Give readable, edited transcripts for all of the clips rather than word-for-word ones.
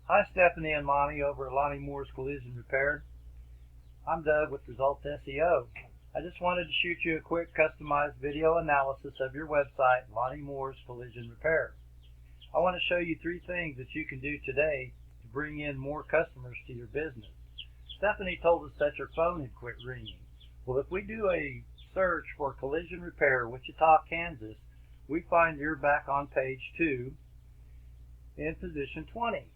Hi, Stephanie and Lonny over at Lonny Moore's Collision Repair. I'm Doug with Results SEO. I just wanted to shoot you a quick customized video analysis of your website, Lonny Moore's Collision Repair. I want to show you 3 things that you can do today to bring in more customers to your business. Stephanie told us that your phone had quit ringing. Well, if we do a search for collision repair, Wichita, Kansas, we find you're back on page 2 in position 20.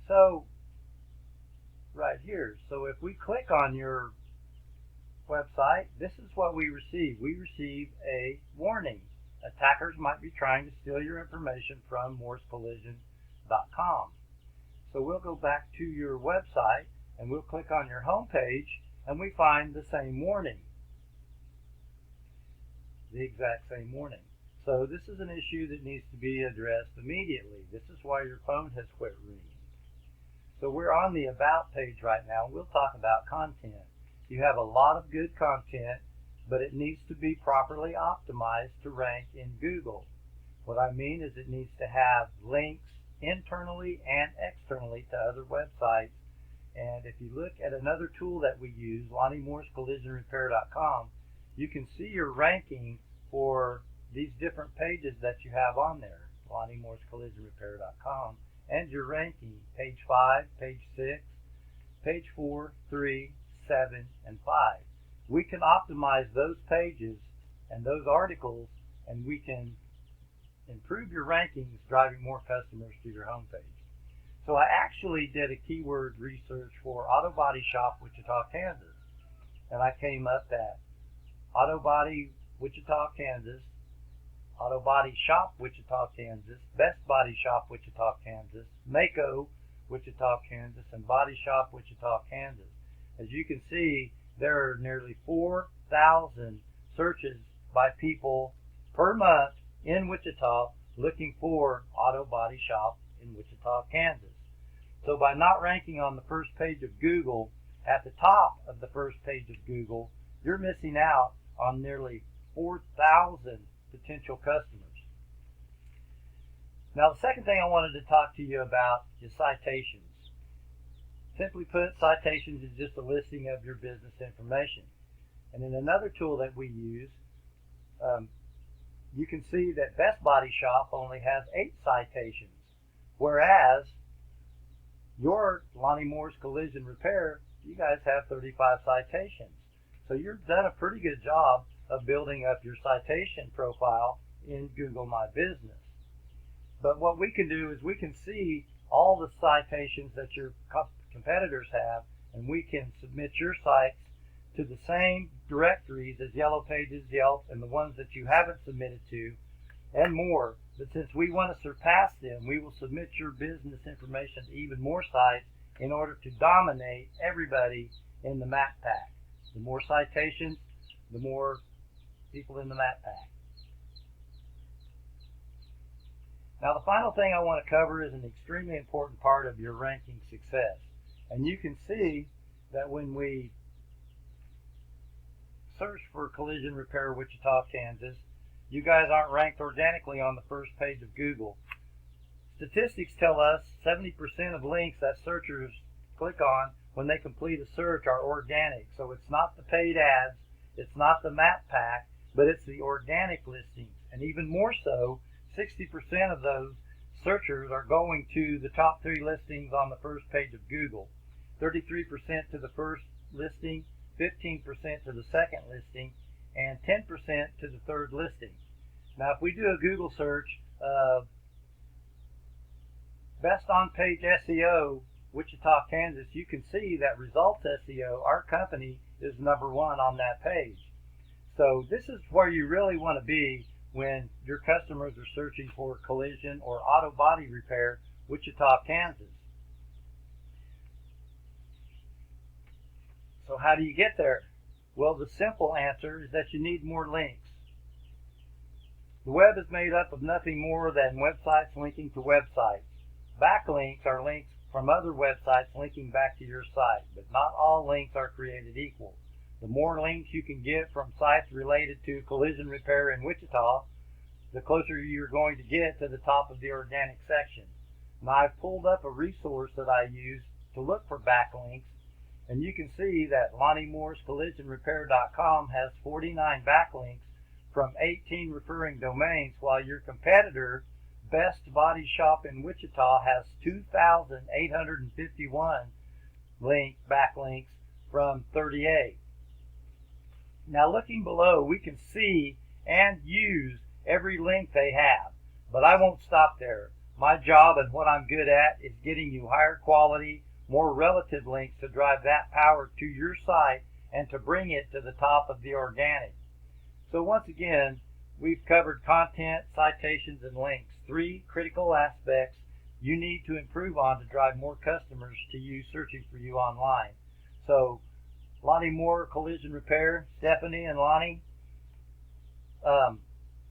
So, right here. So if we click on your website, this is what we receive. We receive a warning. Attackers might be trying to steal your information from moorescollision.com. So we'll go back to your website and we'll click on your home page and we find the same warning. The exact same warning. So this is an issue that needs to be addressed immediately. This is why your phone has quit ringing. So we're on the About page right now. We'll talk about content. You have a lot of good content, but it needs to be properly optimized to rank in Google. What I mean is it needs to have links internally and externally to other websites. And if you look at another tool that we use, LonnyMoore'sCollisionRepair.com, you can see your ranking for these different pages that you have on there, LonnyMoore'sCollisionRepair.com, and your ranking, page 5, page 6, page 4, 3, 7, and 5. We can optimize those pages and those articles, and we can improve your rankings, driving more customers to your homepage. So I actually did a keyword research for Auto Body Shop, Wichita, Kansas, and I came up at Auto Body, Wichita, Kansas, Auto Body Shop, Wichita, Kansas, Best Body Shop, Wichita, Kansas, Mako, Wichita, Kansas, and Body Shop, Wichita, Kansas. As you can see, there are nearly 4,000 searches by people per month in Wichita looking for Auto Body Shop in Wichita, Kansas. So by not ranking on the first page of Google, at the top of the first page of Google, you're missing out on nearly 4,000 potential customers. Now, the second thing I wanted to talk to you about is citations. Simply put, citations is just a listing of your business information. And in another tool that we use, you can see that Best Body Shop only has 8 citations, whereas your Lonny Moore's Collision Repair, you guys have 35 citations. So you've done a pretty good job of building up your citation profile in Google My Business. But what we can do is we can see all the citations that your competitors have, and we can submit your sites to the same directories as Yellow Pages, Yelp, and the ones that you haven't submitted to, and more. But since we want to surpass them, we will submit your business information to even more sites in order to dominate everybody in the map pack. The more citations, the more people in the map pack. Now, the final thing I want to cover is an extremely important part of your ranking success. And you can see that when we search for Collision Repair Wichita, Kansas, you guys aren't ranked organically on the first page of Google. Statistics tell us 70% of links that searchers click on when they complete a search are organic. So it's not the paid ads, it's not the map pack, but it's the organic listings. And even more so, 60% of those searchers are going to the top 3 listings on the first page of Google. 33% to the first listing, 15% to the second listing, and 10% to the third listing. Now, if we do a Google search of Best On-Page SEO, Wichita, Kansas, you can see that Results SEO, our company, is number 1 on that page. So this is where you really want to be when your customers are searching for collision or auto body repair, Wichita, Kansas. So how do you get there? Well, the simple answer is that you need more links. The web is made up of nothing more than websites linking to websites. Backlinks are links from other websites linking back to your site, but not all links are created equal. The more links you can get from sites related to collision repair in Wichita, the closer you're going to get to the top of the organic section. Now I've pulled up a resource that I use to look for backlinks, and you can see that LonnieMoore'sCollisionRepair.com has 49 backlinks from 18 referring domains, while your competitor, Best Body Shop in Wichita, has 2,851 backlinks from 38. Now looking below, we can see and use every link they have, but I won't stop there. My job and what I'm good at is getting you higher quality, more relative links to drive that power to your site and to bring it to the top of the organic. So once again, we've covered content, citations, and links, 3 critical aspects you need to improve on to drive more customers to you searching for you online. So Lonnie Moore Collision Repair, Stephanie and Lonnie,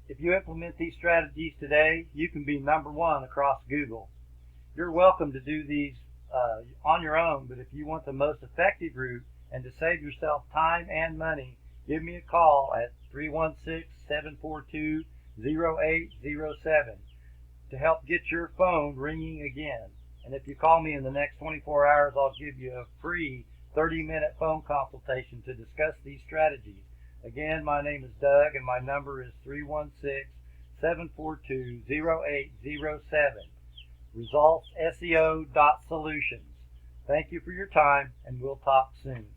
if you implement these strategies today, you can be #1 across Google. You're welcome to do these on your own, but if you want the most effective route and to save yourself time and money, give me a call at 316-742-0807 to help get your phone ringing again. And if you call me in the next 24 hours, I'll give you a free 30-minute phone consultation to discuss these strategies. Again, my name is Doug, and my number is 316-742-0807. ResultsSEO.solutions. Thank you for your time, and we'll talk soon.